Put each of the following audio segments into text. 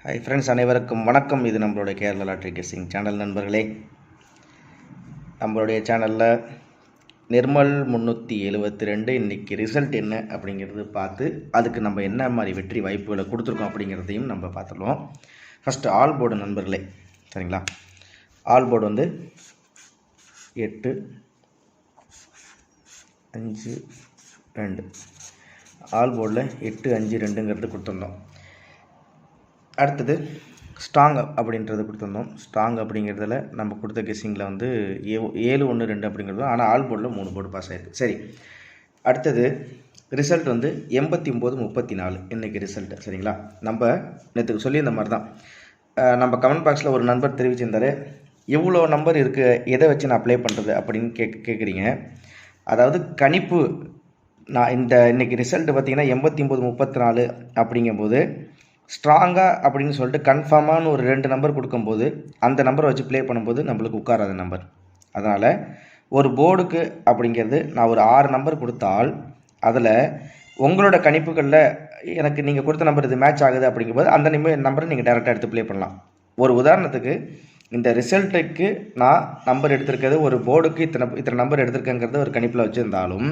Hi friends, அனைவருக்கும் வணக்கம். இது நம்மளுடைய கேரளா லாட்ரி கெஸ்ஸிங் சேனல். நண்பர்களே, நம்மளுடைய சேனலில் நிர்மல் 372 இன்றைக்கி ரிசல்ட் என்ன அப்படிங்கிறது பார்த்து அதுக்கு நம்ம என்ன மாதிரி வெற்றி வாய்ப்புகளை கொடுத்துருக்கோம் அப்படிங்கிறதையும் நம்ம பார்த்துருவோம். ஃபஸ்ட்டு ஆல் போர்டு நண்பர்களே, சரிங்களா? ஆல் போர்டு வந்து 8 5 2 ஆல் போர்டில் 8 5 2ங்கிறது கொடுத்துருந்தோம். அடுத்தது ஸ்ட்ராங் அப்படின்றது கொடுத்துருந்தோம். ஸ்ட்ராங் அப்படிங்கிறதுல நம்ம கொடுத்த கெஸ்ஸிங்கில் வந்து 7 1 2 அப்படிங்கிறது, ஆனால் ஆல் போர்டில் 3 போர்டு பாஸ் ஆகிருக்கு. சரி, அடுத்தது ரிசல்ட் வந்து 89 34 இன்றைக்கி ரிசல்ட்டு, சரிங்களா? நம்ம நேற்றுக்கு சொல்லியிருந்த மாதிரி தான். நம்ம கமெண்ட் பாக்ஸில் ஒரு நண்பர் தெரிவிச்சிருந்தார், எவ்வளோ நம்பர் இருக்குது, எதை வச்சு நான் அப்ளை பண்ணுறது அப்படின்னு கேட்குறீங்க. அதாவது கணிப்பு, நான் இன்றைக்கி ரிசல்ட்டு பார்த்திங்கன்னா 89 34 அப்படிங்கும்போது ஸ்ட்ராங்காக அப்படின்னு சொல்லிட்டு கன்ஃபார்மான ஒரு 2 நம்பர் கொடுக்கும்போது அந்த நம்பரை வச்சு ப்ளே பண்ணும்போது நம்மளுக்கு உட்காராத நம்பர். அதனால் ஒரு போர்டுக்கு அப்படிங்கிறது நான் ஒரு 6 நம்பர் கொடுத்தால் அதில் உங்களோட கணிப்புகளில் எனக்கு நீங்கள் கொடுத்த நம்பர் இது மேட்ச் ஆகுது அப்படிங்கும்போது அந்த நம்பரை நீங்கள் டேரெக்டாக எடுத்து ப்ளே பண்ணலாம். ஒரு உதாரணத்துக்கு, இந்த ரிசல்ட்டுக்கு நான் நம்பர் எடுத்திருக்கிறது, ஒரு போர்டுக்கு இத்தனை நம்பர் எடுத்திருக்கேங்கிறது ஒரு கணிப்பில் வச்சுருந்தாலும்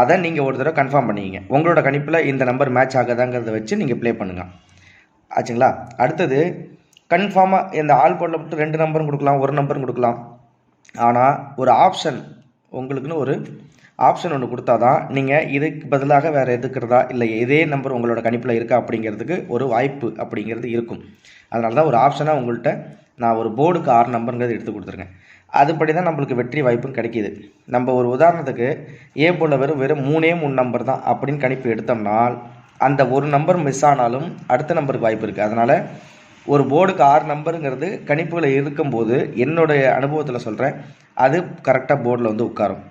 அதை நீங்கள் ஒரு தடவை கன்ஃபார்ம் பண்ணிக்கிங்க. உங்களோட கணிப்பில் இந்த நம்பர் மேட்ச் ஆகுதாங்கிறத வச்சு நீங்கள் ப்ளே பண்ணுங்கள். ஆச்சுங்களா? அடுத்தது கன்ஃபார்மாக இந்த ஆல் போர்டில் மட்டும் 2 நம்பரும் கொடுக்கலாம், 1 நம்பரும் கொடுக்கலாம். ஆனால் ஒரு ஆப்ஷன், உங்களுக்குன்னு ஒரு ஆப்ஷன் ஒன்று கொடுத்தா தான் நீங்கள் இதுக்கு பதிலாக வேறு எதுக்கிறதா இல்லை இதே நம்பர் உங்களோட கணிப்பில் இருக்கா அப்படிங்கிறதுக்கு ஒரு வாய்ப்பு அப்படிங்கிறது இருக்கும். அதனால தான் ஒரு ஆப்ஷனாக உங்கள்கிட்ட நான் ஒரு போர்டுக்கு 6 நம்பருங்கிறது எடுத்து கொடுத்துருக்கேன். அதுபடி தான் நம்மளுக்கு வெற்றி வாய்ப்பும் கிடைக்கிது. நம்ம ஒரு உதாரணத்துக்கு ஏ போர்டில் வெறும் 3 நம்பர் தான் அப்படின்னு கணிப்பு எடுத்தோம்னால் அந்த ஒரு நம்பர் மிஸ் ஆனாலும் அடுத்த நம்பருக்கு வாய்ப்பு இருக்குது. அதனால் ஒரு போர்டுக்கு 6 நம்பருங்கிறது கணிப்புகளை இருக்கும்போது என்னுடைய அனுபவத்தில் சொல்கிறேன், அது கரெக்டாக போர்டில் வந்து உட்காரும்.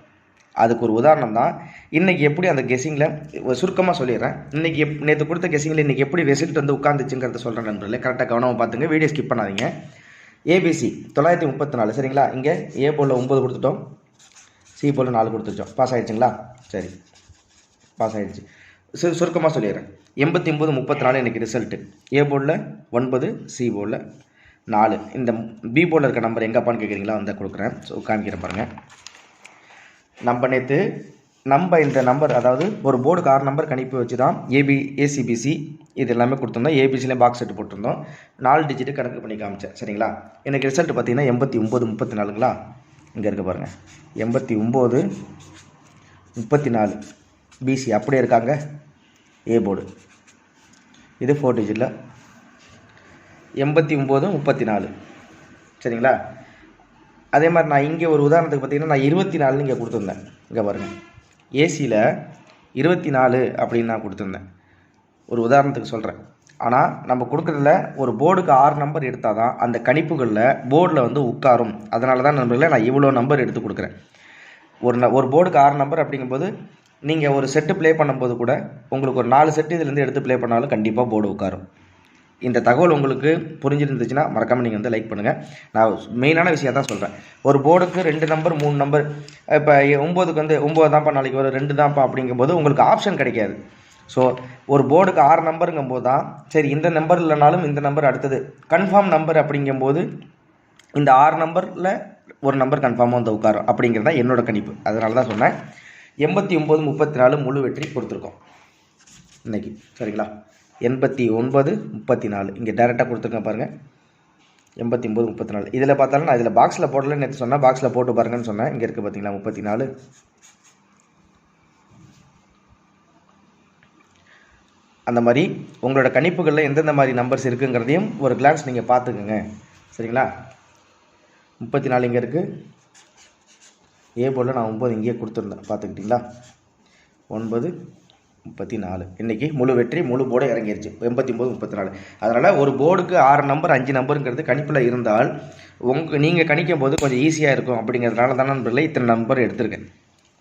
அதுக்கு ஒரு உதாரணம் தான் இன்றைக்கி எப்படி அந்த கெஸ்ஸிங்கில் சுருக்கமாக சொல்லிடுறேன். இன்றைக்கி நேற்று கொடுத்த கெஸ்ஸிங்கில் இன்றைக்கி எப்படி ரிசல்ட் வந்து உட்காந்துச்சுங்கிறத சொல்கிறேன் நண்பர்களே. கரெக்டாக கவனமாக பார்த்துங்க, வீடியோ ஸ்கிப் பண்ணாதீங்க. ஏபிசி 934, சரிங்களா? இங்கே ஏ போர்டில் 9 கொடுத்துட்டோம், சி போர்டில் 4 கொடுத்துட்டோம். பாஸ் ஆகிடுச்சுங்களா? சரி, பாஸ் ஆகிடுச்சு. சுருக்கமாக சொல்லிடுறேன். 89 34 இன்றைக்கி ரிசல்ட்டு. ஏ போர்டில் 9, சி போர்டில் 4. இந்த பி போர்டில் இருக்க நம்பர் எங்கப்பான்னு கேட்குறீங்களா? வந்து கொடுக்குறேன். ஸோ காமிக்கிறேன் பாருங்கள். நம்ம இந்த நம்பர், அதாவது ஒரு போர்டுக்கு 6 நம்பர் கணிப்பு வச்சு தான் ஏசிபிசி இது எல்லாமே கொடுத்துருந்தோம். ஏபிசிலையும் பாக்ஸ் செட்டு போட்டிருந்தோம். 4 டிஜிட்டு கணக்கு பண்ணி காமிச்சேன், சரிங்களா? எனக்கு ரிசல்ட் பார்த்தீங்கன்னா 89 34ங்களா? இங்கே இருக்க பாருங்கள், 89 34 பிசி அப்படியே இருக்காங்க. ஏ போர்டு இது 4 டிஜிட்டில் 89 34, சரிங்களா? அதே மாதிரி நான் இங்கே ஒரு உதாரணத்துக்கு பார்த்தீங்கன்னா நான் 24 இங்கே கொடுத்துருந்தேன். இங்கே பாருங்கள், ஏசியில் 24 அப்படின்னு நான் கொடுத்துருந்தேன். ஒரு உதாரணத்துக்கு சொல்கிறேன். ஆனால் நம்ம கொடுக்குறதுல ஒரு போர்டுக்கு 6 நம்பர் எடுத்தால் தான் அந்த கணிப்புகளில் போர்டில் வந்து உட்காரும். அதனால தான் நம்பரில் நான் இவ்வளோ நம்பர் எடுத்து கொடுக்குறேன். ஒரு போர்டுக்கு 6 நம்பர் அப்படிங்கும்போது நீங்கள் ஒரு செட்டு ப்ளே பண்ணும்போது கூட உங்களுக்கு ஒரு 4 செட்டு இதுலேருந்து எடுத்து ப்ளே பண்ணாலும் கண்டிப்பாக போர்டு உட்காரும். இந்த தகவல் உங்களுக்கு புரிஞ்சிருந்துச்சுன்னா மறக்காமல் நீங்கள் வந்து லைக் பண்ணுங்கள். நான் மெயினான விஷயம் தான் சொல்கிறேன். ஒரு போர்டுக்கு 2 நம்பர் 3 நம்பர், இப்போ 9க்கு வந்து 9 தான்ப்பா நாளைக்கு வரும், 2 தான்ப்பா அப்படிங்கும்போது உங்களுக்கு ஆப்ஷன் கிடைக்காது. ஸோ ஒரு போர்டுக்கு 6 நம்பருங்கும்போது தான் சரி, இந்த நம்பர் இல்லைனாலும் இந்த நம்பர் அடுத்தது கன்ஃபார்ம் நம்பர் அப்படிங்கும்போது இந்த 6 நம்பரில் ஒரு நம்பர் கன்ஃபார்மாக வந்து உட்காரும் அப்படிங்கிறது தான் என்னோட கணிப்பு. அதனால தான் சொன்னேன் 89 34 முழு வெற்றி கொடுத்துருக்கோம் இன்றைக்கி, சரிங்களா? 89 34 இங்கே டேரெக்டாக கொடுத்துருக்கேன் பாருங்கள். 89 34 இதில் பார்த்தாலும் நான் இதில் பாக்ஸில் போடலன்னு நேற்று சொன்னேன், பாக்ஸில் போட்டு பாருங்கன்னு சொன்னேன். இங்கே இருக்குது பார்த்தீங்களா 34. அந்த மாதிரி உங்களோட கணிப்புகளில் எந்தெந்த மாதிரி நம்பர்ஸ் இருக்குங்கிறதையும் ஒரு கிளான்ஸ் நீங்கள் பார்த்துக்குங்க, சரிங்களா? 34 இங்கே இருக்குது. ஏ போர்டில் நான் 9 இங்கேயே கொடுத்துருந்தேன், பார்த்துக்கிட்டிங்களா? 9 34 இன்றைக்கி முழு வெற்றி, முழு போர்டு இறங்கிருச்சு 89 34. அதனால் ஒரு போர்டுக்கு 6 நம்பர் 5 நம்பருங்கிறது கணிப்பில் இருந்தால் நீங்கள் கணிக்கும் போது கொஞ்சம் ஈஸியாக இருக்கும். அப்படிங்கிறதுனால தான் நண்பர்களே இத்தனை நம்பர் எடுத்திருக்கேன்,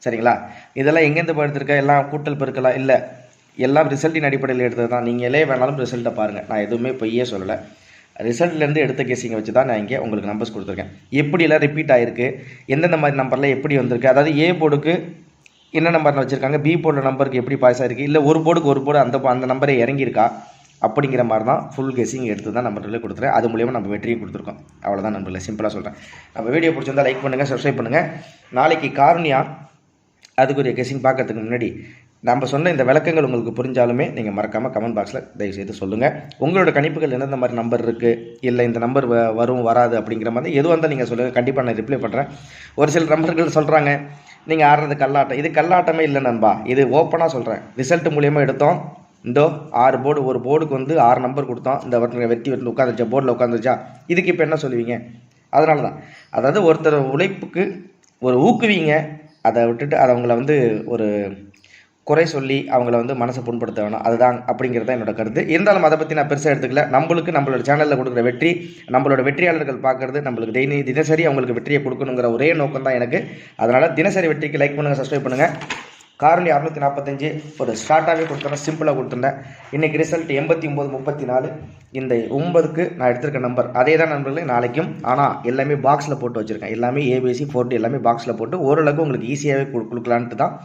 சரிங்களா? இதெல்லாம் எங்கேருந்து எடுத்திருக்கேன்? எல்லாம் கூட்டல் பெருக்கலாம் இல்லை, எல்லாம் ரிசல்ட்டின் அடிப்படையில் எடுத்தது தான். நீங்களே வேணாலும் ரிசல்ட்டை பாருங்கள், நான் எதுவுமே பொய்யே சொல்லலை. ரிசல்ட்லேருந்து எடுத்த கேஸிங்கை வச்சு தான் நான் இங்கே உங்களுக்கு நம்பர்ஸ் கொடுத்துருக்கேன். எப்படியெல்லாம் ரிப்பீட் ஆகிருக்கு, எந்தெந்த மாதிரி நம்பரில் எப்படி வந்திருக்கு, அதாவது ஏ போர்டுக்கு என்ன நம்பரில் வச்சுருக்காங்க, பி போர்டு நம்பருக்கு எப்படி பாஸ் ஆகிருக்கு, இல்லை ஒரு போர்டுக்கு ஒரு போர்டு அந்த நம்பரே இறங்கியிருக்கா, அப்படிங்கிற மாதிரி தான் ஃபுல் கெஸ்ஸிங் எடுத்து தான் நம்ம கொடுத்துறேன். அது மூலியமாக நம்ம வெற்றியை கொடுத்துருக்கோம். அவ்வளோதான் நண்பர்களே, சிம்பிளாக சொல்கிறேன். நம்ம வீடியோ பிடிச்சிருந்தால் லைக் பண்ணுங்கள், சப்ஸ்கிரைப் பண்ணுங்கள். நாளைக்கு காருண்யா அதுக்குரிய கெஸ்ஸிங் பார்க்கறதுக்கு முன்னாடி நம்ம சொன்ன இந்த விளக்கங்கள் உங்களுக்கு புரிஞ்சாலுமே நீங்கள் மறக்காமல் கமெண்ட் பாக்ஸில் தயவுசெய்து சொல்லுங்கள். உங்களோட கணிப்புகள் எந்தெந்த மாதிரி நம்பர் இருக்குது, இல்லை இந்த நம்பர் வரும் வராது அப்படிங்கிற மாதிரி எது வந்தால் நீங்கள் சொல்லுங்கள். கண்டிப்பாக நான் ரிப்ளை பண்ணுறேன். ஒரு சில நம்பர்கள் சொல்கிறாங்க நீங்கள் ஆடுறது கல்லாட்டம். இது கல்லாட்டமே இல்லை நண்பா, இது ஓப்பனாக சொல்கிறேன். ரிசல்ட் மூலியமாக எடுத்தோம். இந்த 6 போர்டு, ஒரு போர்டுக்கு வந்து 6 நம்பர் கொடுத்தோம். இந்த வெற்றி உட்காந்துருச்சா, போர்டில் உட்காந்துருச்சா, இதுக்கு இப்போ என்ன சொல்லுவீங்க? அதனால தான், அதாவது ஒருத்தர் உழைப்புக்கு ஒரு ஊக்குவீங்க, அதை விட்டுட்டு அதை அவங்கள வந்து ஒரு குறை சொல்லி அவங்கள வந்து மனசை புண்படுத்த வேணும். அதுதான் அப்படிங்கிறது தான் என்னோட கருத்து. இருந்தாலும் அதை பற்றி நான் பெருசாக எடுத்துக்கல. நம்மளோட சேனலில் கொடுக்குற வெற்றி, நம்மளோட வெற்றியாளர்கள் பார்க்குறது, நம்மளுக்கு தினசரி அவங்களுக்கு வெற்றியை கொடுக்கணுங்கிற ஒரே நோக்கம் தான் எனக்கு. அதனால் தினசரி வெற்றிக்கு லைக் பண்ணுங்கள், சப்ஸ்கிரைப் பண்ணுங்கள். காரணி 645 ஒரு ஸ்டார்ட்டாகவே கொடுத்துறேன், சிம்பிளாக கொடுத்துட்டேன். இன்றைக்கி ரிசல்ட் 89-34. இந்த 9க்கு நான் எடுத்திருக்க நம்பர் அதே தான் நண்பர்களே நாளைக்கும். ஆனால் எல்லாமே பாக்ஸில் போட்டு வச்சுருக்கேன். எல்லாமே ABC 4D எல்லாமே பாக்ஸில் போட்டு ஓரளவுக்கு உங்களுக்கு ஈஸியாகவே கொடுக்கலான்ட்டு தான்.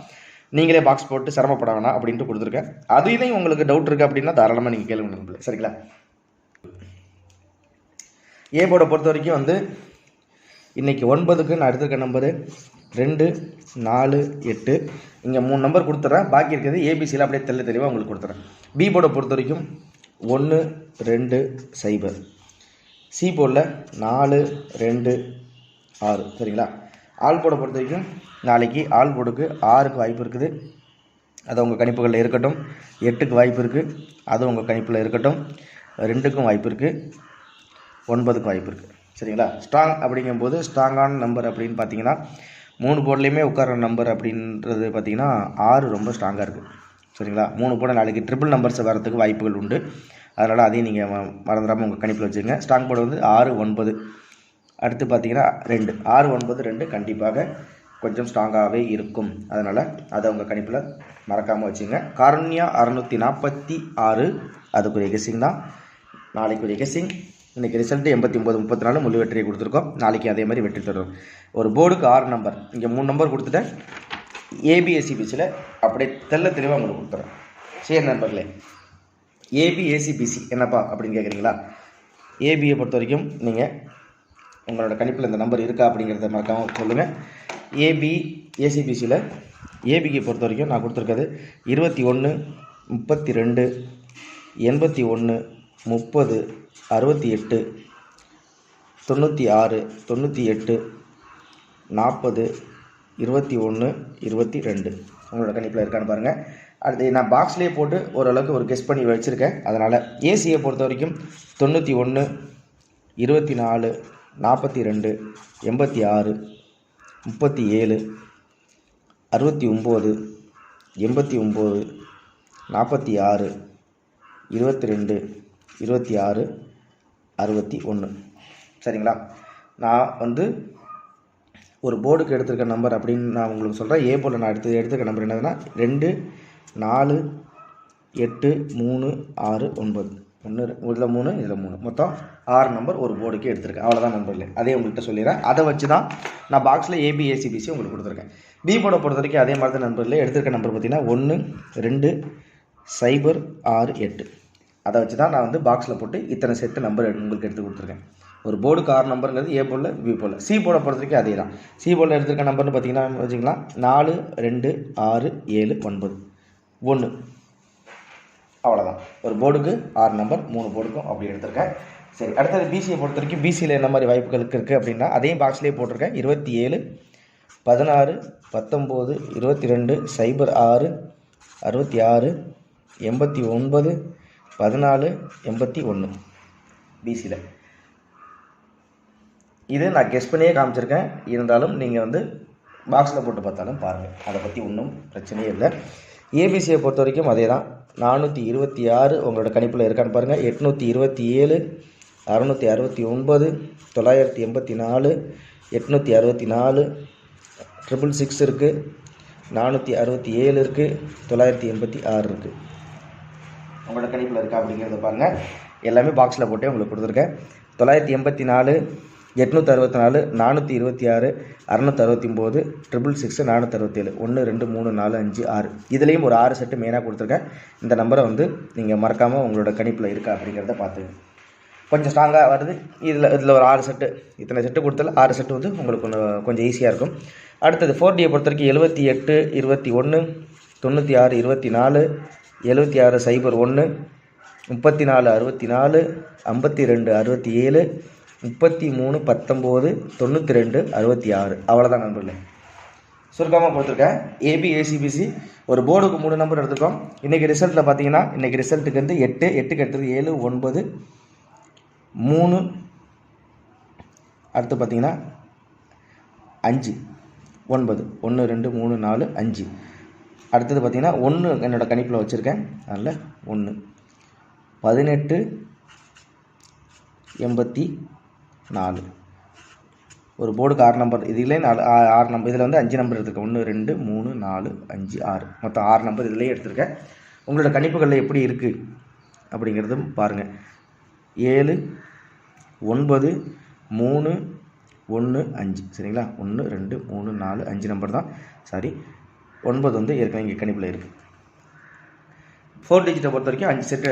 நீங்களே பாக்ஸ் போட்டு சிரமப்பட வேணாம் அப்படின்ட்டு கொடுத்துருக்கேன். அதுலேயும் உங்களுக்கு டவுட் இருக்குது அப்படின்னா தாராளமாக நீங்கள் கேளுங்க நண்பர்களே, சரிங்களா? ஏ போர்டை பொறுத்த வரைக்கும் வந்து இன்றைக்கி 9க்கு நான் எடுத்திருக்க நம்பரு 2, 4, 8. இங்கே 3 நம்பர் கொடுத்துட்றேன். பாக்கி இருக்கிறது ஏபிசியில் அப்படியே தெளிவாக உங்களுக்கு கொடுத்துட்றேன். பி போர்டை பொறுத்த வரைக்கும் 1, 2, 0. சி போர்டில் 4, 2, 6. சரிங்களா? ஆல் போர்டை பொறுத்த வரைக்கும் நாளைக்கு ஆல் போர்டுக்கு 6க்கு வாய்ப்பு இருக்குது. அது உங்கள் கணிப்புகளில் இருக்கட்டும். 8க்கு வாய்ப்பு இருக்குது, அது உங்கள் கணிப்பில் இருக்கட்டும். 2க்கும் வாய்ப்பு இருக்குது, 9க்கு வாய்ப்பு இருக்குது. சரிங்களா? ஸ்ட்ராங் அப்படிங்கும்போது ஸ்ட்ராங்கான நம்பர் அப்படின்னு பார்த்தீங்கன்னா 3 போர்ட்லேயுமே உட்கார நம்பர் அப்படின்றது பார்த்தீங்கன்னா 6 ரொம்ப ஸ்ட்ராங்காக இருக்குது. சரிங்களா? 3 போர்டு நாளைக்கு ட்ரிபிள் நம்பர்ஸ் வரதுக்கு வாய்ப்புகள் உண்டு. அதனால் அதையும் நீங்கள் மறந்துடாமல் உங்கள் கணிப்பில் வச்சுக்கோங்க. ஸ்ட்ராங் போர்டு வந்து 6, 9. அடுத்து பார்த்தீங்கன்னா 2, 6, 9, 2 கண்டிப்பாக கொஞ்சம் ஸ்ட்ராங்காகவே இருக்கும். அதனால் அதை உங்கள் கணிப்பில் மறக்காமல் வச்சுங்க. காருண்யா 646 அதுக்குரிய கெஸ்ஸிங் தான் நாளைக்குரிய கெஸ்ஸிங். இன்றைக்கி ரிசல்ட்டு 89-34 முழு வெற்றியை கொடுத்துருக்கோம். நாளைக்கு அதே மாதிரி வெற்றி தரும். ஒரு போர்டுக்கு 6 நம்பர், இங்கே 3 நம்பர் கொடுத்துட்டேன். ஏபிஎஸ்சிபிசியில் அப்படியே தெளிவாக உங்களுக்கு கொடுத்துறேன். சரி நண்பர்களே, ஏபிஎஸ்சிபிசி என்னப்பா அப்படின்னு கேட்குறீங்களா? ஏபியை பொறுத்த வரைக்கும் நீங்கள் உங்களோட கணிப்பில் இந்த நம்பர் இருக்கா அப்படிங்கிறத மறக்காமல் சொல்லுங்கள். ஏசிபிசியில் ஏபிக்கு பொறுத்த வரைக்கும் நான் கொடுத்துருக்கிறது 21, 32, 81, 30, 68, 96, 98, 40, 21, 22 உங்களோட கணிப்பில் இருக்கான்னு பாருங்கள். அடுத்து நான் பாக்ஸ்லேயே போட்டு ஓரளவுக்கு ஒரு கெஸ் பண்ணி வச்சுருக்கேன். அதனால் ஏசியை பொறுத்த வரைக்கும் 91, 24, 42, 86, 37, 69, 89, 46, 22, 26, 61. சரிங்களா? நான் வந்து ஒரு போர்டுக்கு எடுத்துருக்க நம்பர் அப்படின்னு நான் உங்களுக்கு சொல்கிறேன். ஏ போர்டில் நான் எடுத்துருக்க நம்பர் என்னதுன்னா 2, 4, 8, 3, 6, 9. இதில் 3, இதில் 3, மொத்தம் 6 நம்பர் ஒரு போர்டுக்கு எடுத்திருக்கேன். அவ்வளோதான் நண்பர்களே. அதே உங்கள்கிட்ட சொல்லிடுறேன். அதை வச்சு தான் நான் பாக்ஸில் ஏபிஎஸ்சிபிசி உங்களுக்கு கொடுத்துருக்கேன். பி போர்டை பொறுத்த வரைக்கும் அதே மாதிரி தான் நண்பர்களே. எடுத்திருக்க நம்பர் பார்த்தீங்கன்னா 1, 2, 0, 6, 8. அதை வச்சு தான் நான் வந்து பாக்ஸில் போட்டு இத்தனை செட்டு நம்பர் உங்களுக்கு எடுத்து கொடுத்துருக்கேன். ஒரு போர்டுக்கு 6 நம்பருங்கிறது ஏ போர்டில், பி போர்டில். சி போர்டை பொறுத்த வரைக்கும் அதே தான். சி போர்டில் எடுத்திருக்க நம்பர்னு பார்த்தீங்கன்னா வச்சுக்கலாம் 4, 2, 6, 7, 9, 1. அவ்வளோதான். ஒரு போர்டுக்கு 6 நம்பர், 3 போர்டுக்கும் அப்படி எடுத்திருக்கேன். சரி, அடுத்தது பிசியை பொறுத்த வரைக்கும் பிசியில் என்ன மாதிரி வாய்ப்புகள் இருக்குது அப்படின்னா அதையும் பாக்ஸ்லேயே போட்டிருக்கேன். 27, 16, 19, 22, 06, 66, 89, 14, 81 பிசியில். இது நான் கெஸ் பண்ணியே காமிச்சிருக்கேன். இருந்தாலும் நீங்கள் வந்து பாக்ஸில் போட்டு பார்த்தாலும் பாருங்கள், அதை பற்றி ஒன்றும் பிரச்சனையே இல்லை. ஏபிசியை பொறுத்த வரைக்கும் அதே தான். 426 உங்களோட கணிப்பில் இருக்கான்னு பாருங்கள். 827, 669, 984, 864, 666 இருக்குது, 467 இருக்குது, 986 இருக்குது. உங்களோட கணிப்பில் இருக்கா அப்படிங்கிறத பாருங்கள். எல்லாமே பாக்ஸில் போட்டே உங்களுக்கு கொடுத்துருக்கேன். 984, 864 426 669 666 467 1 2 3 4 5 6. இதுலேயும் ஒரு 6 செட்டு மெயினாக கொடுத்துருக்கேன். இந்த நம்பரை வந்து நீங்கள் மறக்காமல் உங்களோட கணிப்பில் இருக்கா அப்படிங்கிறத பார்த்துங்க. கொஞ்சம் ஸ்ட்ராங்காக வருது. இதில் ஒரு 6 செட்டு, இத்தனை செட்டு கொடுத்தால 6 செட்டு வந்து உங்களுக்கு கொஞ்சம் ஈஸியாக இருக்கும். அடுத்தது 4Dயை பொறுத்த வரைக்கும் 78 21 96 24 76 01 34 64 52 67 33 19 92 66. அவ்வளோதான் நண்பர்களே. சுருக்கமாக கொடுத்துருக்கேன். ABACBC ஒரு போர்டுக்கு 3 நம்பர் எடுத்துருக்கோம். இன்றைக்கி ரிசல்ட்டில் பார்த்தீங்கன்னா இன்றைக்கி ரிசல்ட்டுக்கு வந்து 8க்கு அடுத்தது 7 9 3, அடுத்து பார்த்தீங்கன்னா 5 9 1 2 3 4 5. அடுத்தது பார்த்தீங்கன்னா 1 என்னோடய கணிப்பில் வச்சுருக்கேன். அதில் 1 18 84. ஒரு போர்டுக்கு 6 நம்பர். இதிலே 6 நம்பர். இதில் வந்து 5 நம்பர் எடுத்துருக்கேன். 1 2 3 4 5 6, மொத்தம் 6 நம்பர் இதிலே எடுத்திருக்கேன். உங்களோட கணிப்புகளில் எப்படி இருக்குது அப்படிங்கிறதும் பாருங்கள். 7 9 3 1 5. சரிங்களா? 1 2 3 4 5 நம்பர் தான். சாரி, 9 வந்து ஏற்கனவே இங்கே கணிப்பில் இருக்குது. 4 டிஜிட்டை பொறுத்த வரைக்கும் 5 செட்டு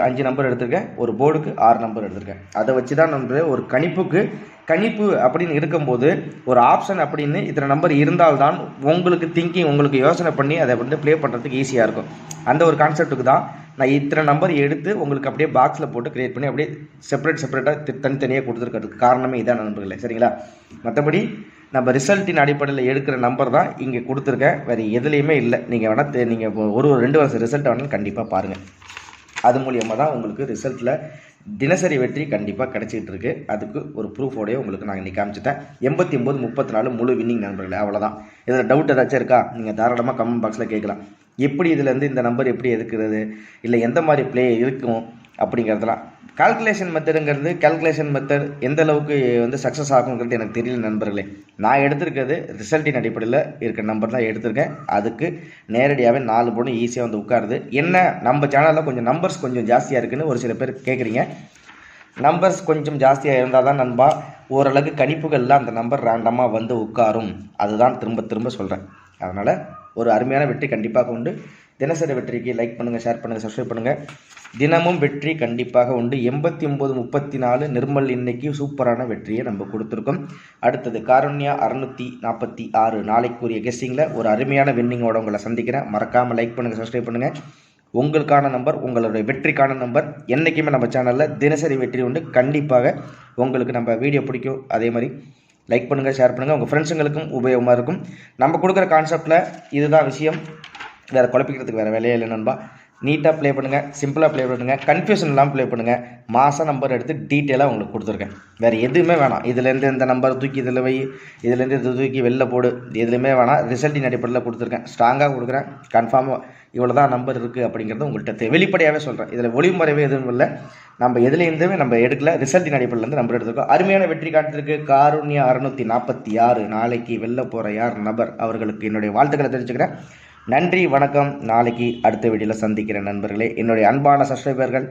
5 நம்பர் எடுத்திருக்கேன். ஒரு போர்டுக்கு 6 நம்பர் எடுத்திருக்கேன். அதை வச்சு தான் நம்ம ஒரு கணிப்பு அப்படின்னு இருக்கும்போது ஒரு ஆப்ஷன் அப்படின்னு இத்தனை நம்பர் இருந்தால்தான் உங்களுக்கு திங்கிங், உங்களுக்கு யோசனை பண்ணி அதை வந்து ப்ளே பண்ணுறதுக்கு ஈஸியாக இருக்கும். அந்த ஒரு கான்செப்ட்டுக்கு தான் நான் இத்தனை நம்பர் எடுத்து உங்களுக்கு அப்படியே பாக்ஸில் போட்டு க்ரியேட் பண்ணி அப்படியே செப்பரேட்டாக தனித்தனியாக கொடுத்துருக்கிறதுக்கு காரணமே இதான் நண்பர்களே. சரிங்களா? மற்றபடி நம்ம ரிசல்ட்டின் அடிப்படையில் எடுக்கிற நம்பர் தான் இங்கே கொடுத்துருக்கேன். வேறு எதுலேயுமே இல்லை. நீங்கள் வேணால் நீங்கள் ஒரு 2 வருஷம் ரிசல்ட் வேணாலும் கண்டிப்பாக பாருங்கள். அது மூலியமாக தான் உங்களுக்கு ரிசல்ட்டில் தினசரி வெற்றி கண்டிப்பாக கிடச்சிக்கிட்டு இருக்குது. அதுக்கு ஒரு ப்ரூஃபோடையே உங்களுக்கு நான் இன்றைக்கி காமிச்சிட்டேன். 89 34 முழு வின்னிங் நண்பர்களே. அவ்வளோதான். இதில் டவுட் ஏதாச்சும் இருக்கா? நீங்கள் தாராளமாக கமெண்ட் பாக்ஸில் கேட்கலாம். எப்படி இதுலேருந்து இந்த நம்பர் எப்படி எடுக்கிறது, இல்லை எந்த மாதிரி ப்ளே இருக்கும் அப்படிங்கிறதுலாம். கால்குலேஷன் மெத்தட் எந்த அளவுக்கு வந்து சக்ஸஸ் ஆகுங்கிறது எனக்கு தெரியல நண்பர்களே. நான் எடுத்திருக்கிறது ரிசல்ட்டின் அடிப்படையில் இருக்கிற நம்பர் தான் எடுத்திருக்கேன். அதுக்கு நேரடியாகவே 4 போர்டு ஈஸியாக வந்து உட்காருது. என்ன நம்ம சேனலில் கொஞ்சம் நம்பர்ஸ் கொஞ்சம் ஜாஸ்தியாக இருக்குதுன்னு ஒரு சில பேர் கேட்குறீங்க. நம்பர்ஸ் கொஞ்சம் ஜாஸ்தியாக இருந்தால் தான் நண்பா ஓரளவுக்கு கணிப்புகளில் அந்த நம்பர் ரேண்டமாக வந்து உட்காரும். அதுதான் திரும்ப சொல்கிறேன். அதனால் ஒரு அருமையான வெற்றி கண்டிப்பாக உண்டு. தினசரி வெற்றிக்கு லைக் பண்ணுங்கள், ஷேர் பண்ணுங்கள், சப்ஸ்கிரைப் பண்ணுங்கள். தினமும் வெற்றி கண்டிப்பாக உண்டு. 89 34 நிர்மல் இன்னைக்கு சூப்பரான வெற்றியை நம்ம கொடுத்துருக்கோம். அடுத்தது காருண்யா 646 நாளைக்குரிய கெஸ்டிங்கில் ஒரு அருமையான வின்னிங்கோட உங்களை சந்திக்கிறேன். மறக்காமல் லைக் பண்ணுங்கள், சப்ஸ்கிரைப் பண்ணுங்கள். உங்களுக்கான நம்பர், உங்களுடைய வெற்றிக்கான நம்பர் என்றைக்குமே நம்ம சேனலில் தினசரி வெற்றி உண்டு. கண்டிப்பாக உங்களுக்கு நம்ம வீடியோ பிடிக்கும். அதே மாதிரி லைக் பண்ணுங்கள், ஷேர் பண்ணுங்கள். உங்கள் ஃப்ரெண்ட்ஸுங்களுக்கும் உபயோகமாக இருக்கும். நம்ம கொடுக்குற கான்செப்டில் இதுதான் விஷயம். வேறு குழப்பிக்கிறதுக்கு வேறு வேலையே இல்லை நண்பா. நீட்டாக ப்ளே பண்ணுங்கள், சிம்பிளாக ப்ளே பண்ணுங்கள், கன்ஃபியூஷன் இல்லாமல் ப்ளே பண்ணுங்கள். மாத நம்பர் எடுத்து டீட்டெயிலாக உங்களுக்கு கொடுத்துருக்கேன். வேறு எதுவுமே வேணாம். இதுலேருந்து இந்த நம்பர் தூக்கி இதில் வை, இதுலேருந்து இது தூக்கி வெளில போடு, எதுலையுமே வேணாம். ரிசல்ட்டின் அடிப்படையில் கொடுத்துருக்கேன். ஸ்ட்ராங்காக கொடுக்குறேன். கன்ஃபார்மாக இவ்வளோ தான் நம்பர் இருக்குது அப்படிங்கிறது உங்கள்கிட்ட வெளிப்படையாகவே சொல்கிறேன். இதில் ஒளிமுறைவே எதுவும் இல்லை. நம்ம எதுலேருந்துமே நம்ம எடுக்கல. ரிசல்ட்டின் அடிப்படையிலேருந்து நம்பர் எடுத்துருக்கோம். அருமையான வெற்றி காட்டுறதுக்கு காருண்யா 646 நாளைக்கு வெளில போகிற யார் நபர் அவர்களுக்கு என்னுடைய வாழ்த்துக்களை தெரிவிச்சுக்கிறேன். நன்றி, வணக்கம். நாளைக்கு அடுத்த வீடியோவில் சந்திக்கிறேன் நண்பர்களே. என்னுடைய அன்பான சப்ஸ்கிரைபர்கள்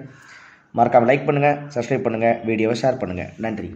மறக்காமல் லைக் பண்ணுங்கள், சப்ஸ்கிரைப் பண்ணுங்கள், வீடியோவை ஷேர் பண்ணுங்கள். நன்றி.